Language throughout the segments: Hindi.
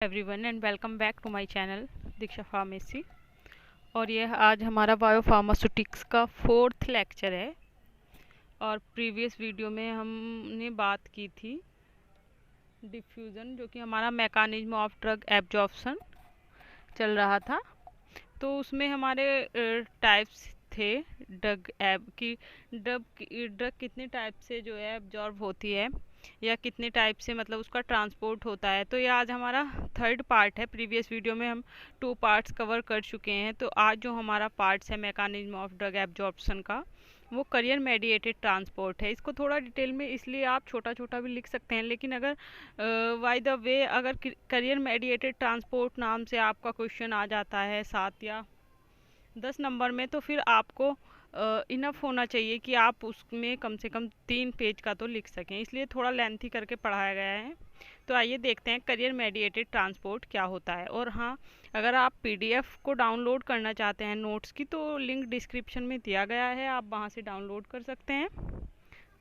Everyone and welcome back to my channel Diksha pharmacy. और ये आज हमारा बायो फार्मास्यूटिक्स का 4th लेक्चर है। और प्रीवियस वीडियो में हमने बात की थी डिफ्यूज़न, जो कि हमारा मैकेनिज्म ऑफ ड्रग एब्जॉर्प्शन चल रहा था। तो उसमें हमारे टाइप्स थे ड्रग ड्रग कितने टाइप से जो है एब्जॉर्ब होती है या कितने टाइप से मतलब उसका ट्रांसपोर्ट होता है। तो ये आज हमारा 3rd पार्ट है। प्रीवियस वीडियो में हम 2 पार्ट्स कवर कर चुके हैं। तो आज जो हमारा पार्ट्स है मैकेनिज्म ऑफ ड्रग एब्जॉर्प्शन का, वो करियर मेडिएटेड ट्रांसपोर्ट है। इसको थोड़ा डिटेल में इसलिए आप छोटा छोटा भी लिख सकते हैं, लेकिन अगर बाय द वे अगर करियर मेडिएटेड ट्रांसपोर्ट नाम से आपका क्वेश्चन आ जाता है 7 या 10 नंबर में, तो फिर आपको इनफ होना चाहिए कि आप उसमें कम से कम 3 पेज का तो लिख सकें, इसलिए थोड़ा लेंथी करके पढ़ाया गया है। तो आइए देखते हैं करियर मेडिएटेड ट्रांसपोर्ट क्या होता है। और हाँ, अगर आप पीडीएफ को डाउनलोड करना चाहते हैं नोट्स की, तो लिंक डिस्क्रिप्शन में दिया गया है, आप वहाँ से डाउनलोड कर सकते हैं।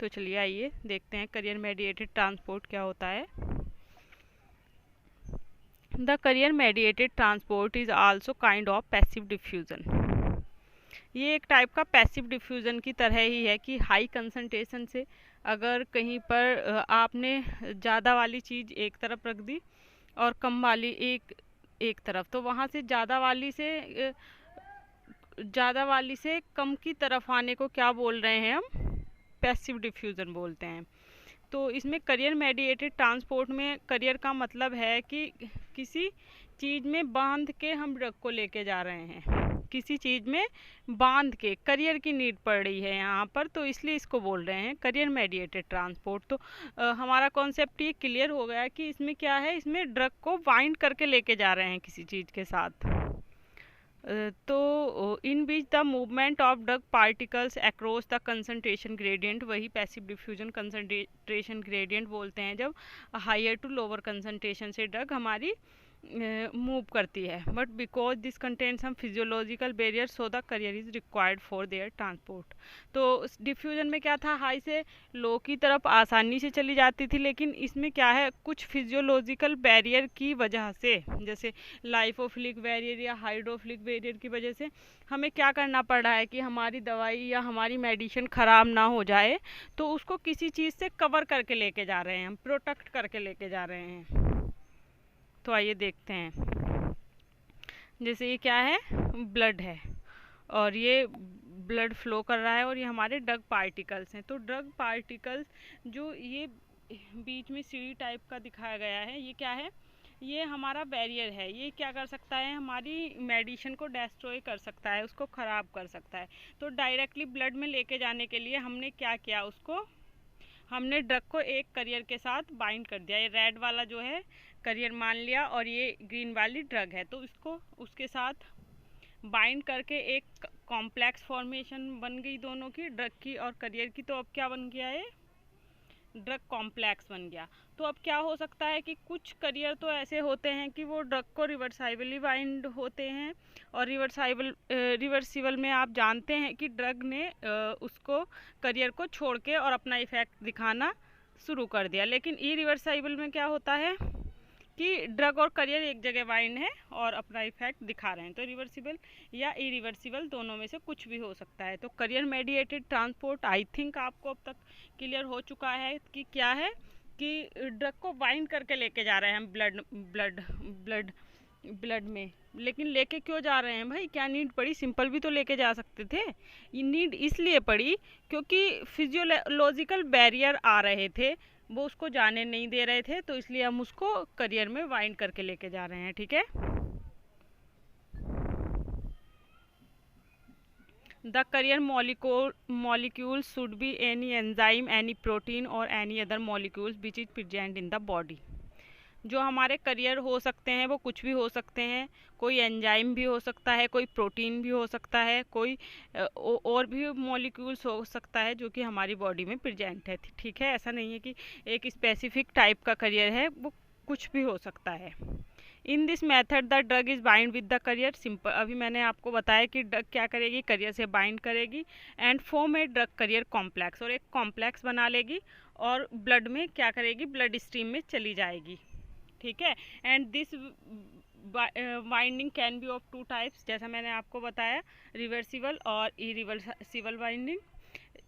तो चलिए आइए देखते हैं करियर मेडिएटेड ट्रांसपोर्ट क्या होता है। The career mediated transport is also kind of passive diffusion. ये एक टाइप का पैसिव डिफ्यूज़न की तरह ही है कि हाई कंसंट्रेशन से अगर कहीं पर आपने ज़्यादा वाली चीज़ एक तरफ रख दी और कम वाली एक तरफ, तो वहाँ से ज़्यादा वाली से कम की तरफ आने को क्या बोल रहे हैं हम? पैसिव डिफ्यूज़न बोलते हैं। तो इसमें करियर मेडिएटेड ट्रांसपोर्ट में करियर का मतलब है कि किसी चीज़ में बांध के हम ड्रग को लेके जा रहे हैं, किसी चीज़ में बांध के करियर की नीड पड़ रही है यहाँ पर, तो इसलिए इसको बोल रहे हैं करियर मेडिएटेड ट्रांसपोर्ट। तो हमारा कॉन्सेप्ट ये क्लियर हो गया कि इसमें क्या है, इसमें ड्रग को बाइंड करके लेके जा रहे हैं किसी चीज़ के साथ। तो इन बीच the movement of drug particles across the concentration gradient, वही पैसिव डिफ्यूजन कंसंट्रेशन ग्रेडियंट बोलते हैं जब हायर टू लोअर कंसंट्रेशन से ड्रग हमारी मूव करती है। But because this contain some physiological barrier so the carrier is required for their transport. तो डिफ्यूजन में क्या था, हाई से लो की तरफ आसानी से चली जाती थी, लेकिन इसमें क्या है, कुछ फिजियोलॉजिकल बैरियर की वजह से, जैसे लाइफोफिलिक बैरियर या हाइड्रोफिलिक बैरियर की वजह से हमें क्या करना पड़ रहा है कि हमारी दवाई या हमारी मेडिसिन ख़राब ना हो जाए, तो उसको किसी चीज़ से कवर करके लेके जा रहे हैं, हम प्रोटेक्ट करके लेके जा रहे हैं। तो आइए देखते हैं, जैसे ये क्या है, ब्लड है और ये ब्लड फ्लो कर रहा है और ये हमारे ड्रग पार्टिकल्स हैं। तो ड्रग पार्टिकल्स जो ये बीच में सीढ़ी टाइप का दिखाया गया है, ये क्या है, ये हमारा बैरियर है। ये क्या कर सकता है, हमारी मेडिसिन को डिस्ट्रॉय कर सकता है, उसको ख़राब कर सकता है। तो डायरेक्टली ब्लड में लेके जाने के लिए हमने क्या किया, उसको हमने ड्रग को एक करियर के साथ बाइंड कर दिया। ये रेड वाला जो है करियर मान लिया और ये ग्रीन वाली ड्रग है, तो इसको उसके साथ बाइंड करके एक कॉम्प्लेक्स फॉर्मेशन बन गई दोनों की, ड्रग की और करियर की। तो अब क्या बन गया है, ड्रग कॉम्प्लेक्स बन गया। तो अब क्या हो सकता है कि कुछ करियर तो ऐसे होते हैं कि वो ड्रग को रिवर्साइबली बाइंड होते हैं, और रिवर्सिबल में आप जानते हैं कि ड्रग ने उसको करियर को छोड़ के और अपना इफेक्ट दिखाना शुरू कर दिया। लेकिन इरिवर्साइबल में क्या होता है कि ड्रग और करियर एक जगह बाइंड है और अपना इफेक्ट दिखा रहे हैं। तो रिवर्सिबल या इरिवर्सिबल दोनों में से कुछ भी हो सकता है। तो career mediated transport I think आपको अब तक क्लियर हो चुका है कि क्या है, कि ड्रग को बाइंड करके लेके जा रहे हैं हम ब्लड में। लेकिन लेके क्यों जा रहे हैं भाई, क्या नीड पड़ी, सिंपल भी तो लेके जा सकते थे। ये नीड इसलिए पड़ी क्योंकि फिजियोलॉजिकल बैरियर आ रहे थे, वो उसको जाने नहीं दे रहे थे, तो इसलिए हम उसको करियर में बाइंड करके लेके जा रहे हैं। ठीक है, the career molecule should be any enzyme, any protein or any other molecules which is present in the body। जो हमारे करियर हो सकते हैं वो कुछ भी हो सकते हैं, कोई एंजाइम भी हो सकता है, कोई प्रोटीन भी हो सकता है, कोई और भी मॉलिक्यूल्स हो सकता है जो कि हमारी बॉडी में प्रेजेंट है। ठीक है, ऐसा नहीं है कि एक स्पेसिफिक टाइप का करियर है, वो कुछ भी हो सकता है। In this method the drug is bind with the career. Simple, अभी मैंने आपको बताया कि ड्रग क्या करेगी, करियर से बाइंड करेगी and form a drug carrier complex, और एक कॉम्प्लेक्स बना लेगी और ब्लड में क्या करेगी, ब्लड स्ट्रीम में चली जाएगी। ठीक है। And this binding can be of two types, जैसा मैंने आपको बताया, रिवर्सिबल और इरिवर्सिबल बाइंडिंग।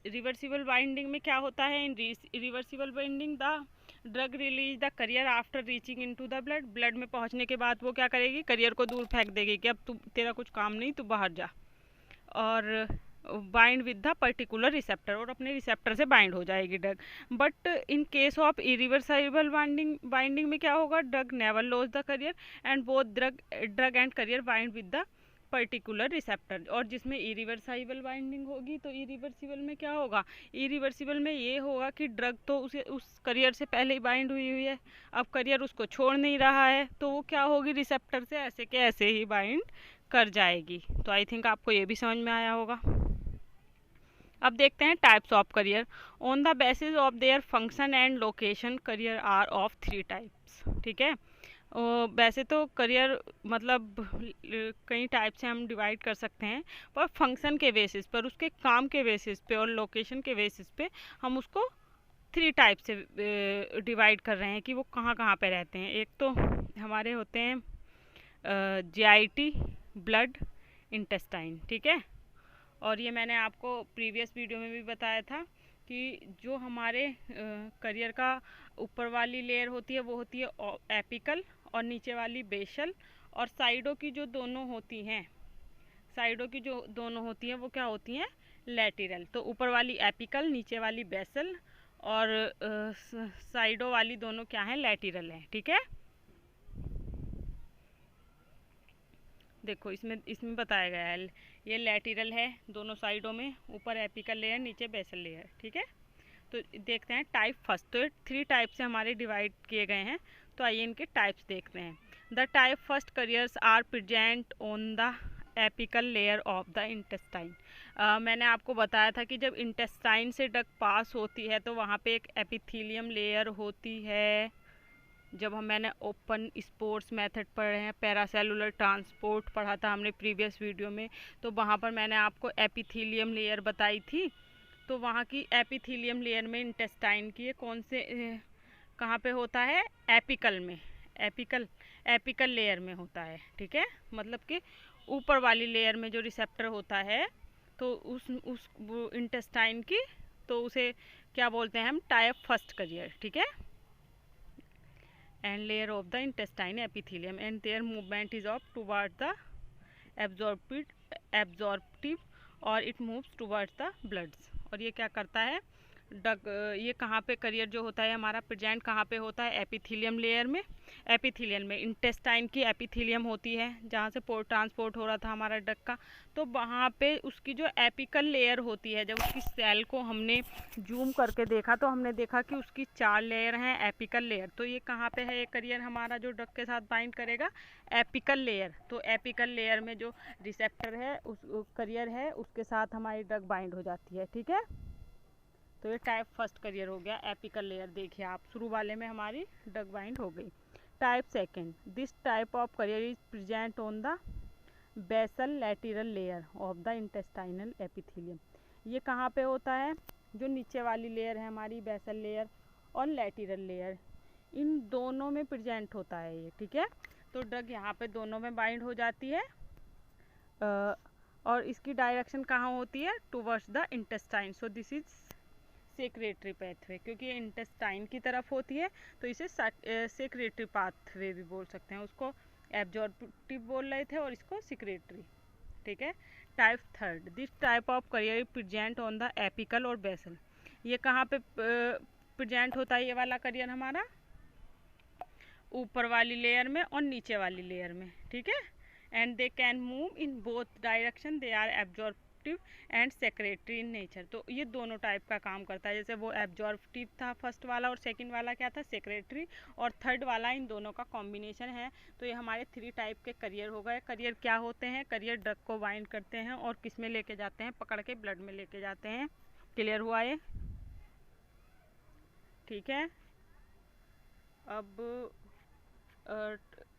रिवर्सिबल बाइंडिंग में क्या होता है, इन reversible binding the drug release the career after reaching into the blood. Blood में पहुंचने के बाद वो क्या करेगी, करियर को दूर फेंक देगी कि अब तेरा कुछ काम नहीं, तू बाहर जा, और bind with the particular receptor, और अपने रिसेप्टर से बाइंड हो जाएगी drug. But in case of irreversible binding में क्या होगा, drug never loss the career and both drug and career bind with the particular receptor. और जिसमें इरिवर्सिबल बाइंडिंग होगी, तो इरिवर्सिबल में क्या होगा, इरिवर्सिबल में ये होगा कि ड्रग तो उस करियर से पहले ही बाइंड हुई हुई है, अब करियर उसको छोड़ नहीं रहा है, तो वो क्या होगी, रिसेप्टर से ऐसे के ऐसे ही बाइंड कर जाएगी। तो आई थिंक आपको ये भी समझ में आया होगा। अब देखते हैं types of carrier. On the basis of their function and location carrier are of 3 types. ठीक है, वैसे तो करियर मतलब कई टाइप से हम डिवाइड कर सकते हैं, पर फंक्शन के बेसिस पर, उसके काम के बेसिस पे और लोकेशन के बेसिस पे हम उसको 3 टाइप से डिवाइड कर रहे हैं कि वो कहाँ कहाँ पे रहते हैं। एक तो हमारे होते हैं GIT, ब्लड, इंटेस्टाइन। ठीक है, और ये मैंने आपको प्रीवियस वीडियो में भी बताया था कि जो हमारे करियर का ऊपर वाली लेयर होती है वो होती है एपिकल, और नीचे वाली बेसल, और साइडों की जो दोनों होती हैं, साइडों की जो दोनों होती हैं वो क्या होती हैं, लैटेरल। तो ऊपर वाली एपिकल, नीचे वाली बेसल, और साइडों वाली दोनों क्या हैं, लैटेरल हैं। ठीक है, देखो इसमें बताया गया है, ये लैटेरल है दोनों साइडों में, ऊपर एपिकल लेयर, नीचे बेसल लेयर। ठीक है, तो देखते हैं टाइप फर्स्ट। तो 3 टाइप से हमारे डिवाइड किए गए हैं, तो आइए इनके टाइप्स देखते हैं। The type first carriers are present on the apical layer of the intestine. मैंने आपको बताया था कि जब इंटेस्टाइन से ड्रग पास होती है तो वहाँ पे एक एपिथेलियम लेयर होती है। जब मैंने ओपन स्पोर्ट्स मेथड पढ़े हैं, पैरासेलुलर ट्रांसपोर्ट पढ़ा था हमने प्रीवियस वीडियो में, तो वहाँ पर मैंने आपको एपिथेलियम लेयर बताई थी। तो वहाँ की एपिथेलियम लेयर में इंटेस्टाइन की कौन से कहाँ पे होता है, एपिकल में, एपिकल लेयर में होता है। ठीक है, मतलब कि ऊपर वाली लेयर में जो रिसेप्टर होता है, तो उस इंटेस्टाइन की, तो उसे क्या बोलते हैं हम, टाइप फर्स्ट करियर। ठीक है, and layer of the intestine epithelium and their movement is of towards the absorptive और it moves towards the bloods। और ये क्या करता है, ये कहाँ पे करियर जो होता है हमारा प्रेजेंट कहाँ पे होता है, एपिथेलियम लेयर में। एपिथेलियम में इंटेस्टाइन की एपिथेलियम होती है जहाँ से ट्रांसपोर्ट हो रहा था हमारा ड्रग का, तो वहाँ पे उसकी जो एपिकल लेयर होती है, जब उसकी सेल को हमने जूम करके देखा तो हमने देखा कि उसकी 4 लेयर हैं एपिकल लेयर। तो ये कहाँ पे है, ये करियर हमारा जो ड्रग के साथ बाइंड करेगा, एपिकल लेयर। तो एपिकल लेयर में जो रिसेप्टर है, उस करियर है, उसके साथ हमारी ड्रग बाइंड हो जाती है। ठीक है, तो ये टाइप फर्स्ट करियर हो गया, एपिकल लेयर। देखिए आप, शुरू वाले में हमारी ड्रग बाइंड हो गई। Type second, this type of carrier is present on the basal lateral layer of the intestinal epithelium. ये कहाँ पे होता है, जो नीचे वाली लेयर है हमारी, बेसल लेयर और लैटेरल लेयर, इन दोनों में प्रेजेंट होता है ये। ठीक है, तो ड्रग यहाँ पे दोनों में बाइंड हो जाती है, और इसकी डायरेक्शन कहाँ होती है, towards the intestine. So this is secretary pathway, क्योंकि ये इंटेस्टाइन की तरफ होती है तो इसे सेक्रेटरी पाथवे भी बोल सकते हैं। उसको एब्जॉर्प्टिव बोल रहे थे और इसको सेक्रेटरी। ठीक है, type third, this type of career present on the apical और बेसल। ये कहाँ पे प्रेजेंट होता है, ये वाला करियर हमारा ऊपर वाली लेयर में और नीचे वाली लेयर में। ठीक है, and they can move in both direction, they are absorb and secretory in nature. तो ये दोनों टाइप का काम करता है, जैसे वो एब्जॉर्प्टिव था फर्स्ट वाला, और सेकंड वाला क्या था, सेक्रेटरी, और थर्ड वाला इन दोनों का कॉम्बिनेशन है। तो ये हमारे 3 टाइप के करियर हो गए। करियर क्या होते हैं, करियर ड्रग को बाइंड करते हैं और किस में लेके जाते हैं, पकड़ के ब्लड में लेके जाते हैं। क्लियर हुआ ये? ठीक है, अब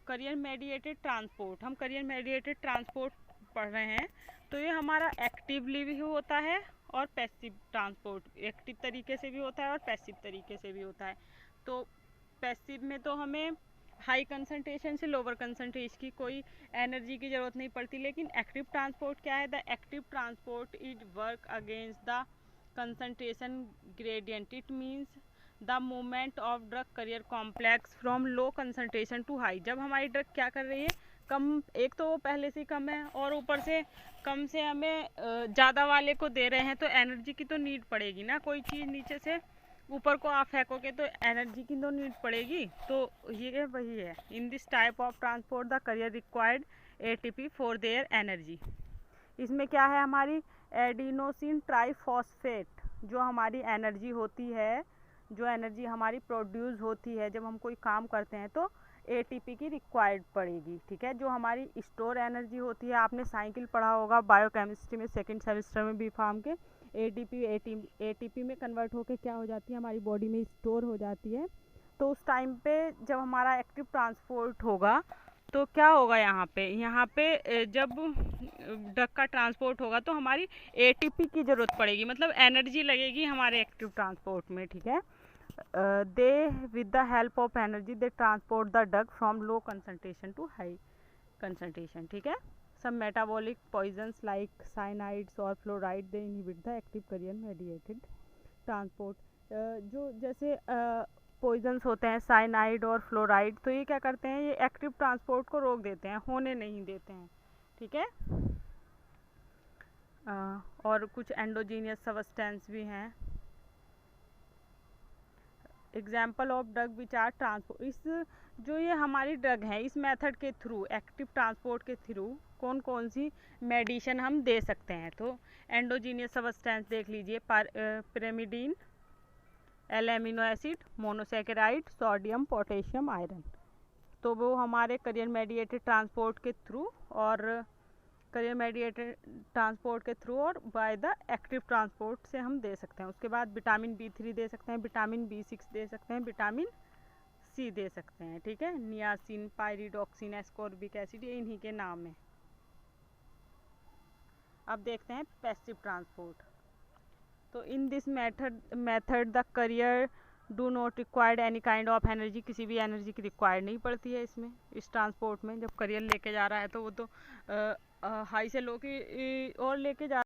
करियर मेडिएटेड ट्रांसपोर्ट, हम करियर मेडिएटेड ट्रांसपोर्ट पढ़ रहे हैं। तो ये हमारा एक्टिवली भी होता है और पैसिव ट्रांसपोर्ट, एक्टिव तरीके से भी होता है और पैसिव तरीके से भी होता है। तो पैसिव में तो हमें हाई कंसंट्रेशन से लोअर कंसंट्रेशन की कोई एनर्जी की ज़रूरत नहीं पड़ती। लेकिन एक्टिव ट्रांसपोर्ट क्या है? The active transport is work against the concentration gradient. It means the movement of drug carrier complex from low concentration to high. जब हमारी ड्रग क्या कर रही है, कम, एक तो वो पहले से कम है और ऊपर से कम से हमें ज़्यादा वाले को दे रहे हैं, तो एनर्जी की तो नीड पड़ेगी ना। कोई चीज़ नीचे से ऊपर को आप फेंकोगे तो एनर्जी की तो नीड पड़ेगी। तो ये वही है। In this type of transport the career required ATP for their energy. इसमें क्या है, हमारी एडिनोसिन ट्राइफॉस्फेट जो हमारी एनर्जी होती है, जो एनर्जी हमारी प्रोड्यूस होती है जब हम कोई काम करते हैं, तो एटीपी की रिक्वायर्ड पड़ेगी। ठीक है, जो हमारी स्टोर एनर्जी होती है, आपने साइकिल पढ़ा होगा बायोकेमिस्ट्री में सेकंड सेमेस्टर में बी फार्म के। एटीपी में कन्वर्ट होकर क्या हो जाती है, हमारी बॉडी में स्टोर हो जाती है। तो उस टाइम पे जब हमारा एक्टिव ट्रांसपोर्ट होगा तो क्या होगा, यहाँ पे जब ड्रग का ट्रांसपोर्ट होगा तो हमारी एटीपी की ज़रूरत पड़ेगी, मतलब एनर्जी लगेगी हमारे एक्टिव ट्रांसपोर्ट में। ठीक है, they with the help of energy they transport the drug from low concentration to high concentration. ठीक है, some metabolic poisons like cyanides और fluoride they inhibit the active carrier mediated transport। जो जैसे पॉइजन्स होते हैं साइनाइड और फ्लोराइड, तो ये क्या करते हैं, ये एक्टिव ट्रांसपोर्ट को रोक देते हैं, होने नहीं देते हैं। ठीक है, और कुछ एंडोजीनियस सब्सटेंस भी हैं। Example of drug which are transport, इस जो ये हमारी ड्रग है, इस मेथड के थ्रू, एक्टिव ट्रांसपोर्ट के थ्रू कौन कौन सी मेडिसिन हम दे सकते हैं। तो एंडोजीनियस सब्सटेंस देख लीजिए, pyrimidine, L amino acid, monosaccharide, sodium, potassium, iron. तो वो हमारे करियर मेडिएटेड ट्रांसपोर्ट के थ्रू और करियर मेडिएटेड ट्रांसपोर्ट के थ्रू और बाय द एक्टिव ट्रांसपोर्ट से हम दे सकते हैं। उसके बाद विटामिन B3 दे सकते हैं, विटामिन B6 दे सकते हैं, विटामिन C दे सकते हैं। ठीक है, नियासिन, पायरिडॉक्सिन, एस्कॉर्बिक एसिड, ये इन्हीं के नाम है। अब देखते हैं पैसिव ट्रांसपोर्ट। तो in this method the career do not required any kind of energy, किसी भी एनर्जी की रिक्वायर्ड नहीं पड़ती है इसमें, इस ट्रांसपोर्ट में। जब करियर लेके जा रहा है तो वो तो हाई से लो की और लेके जा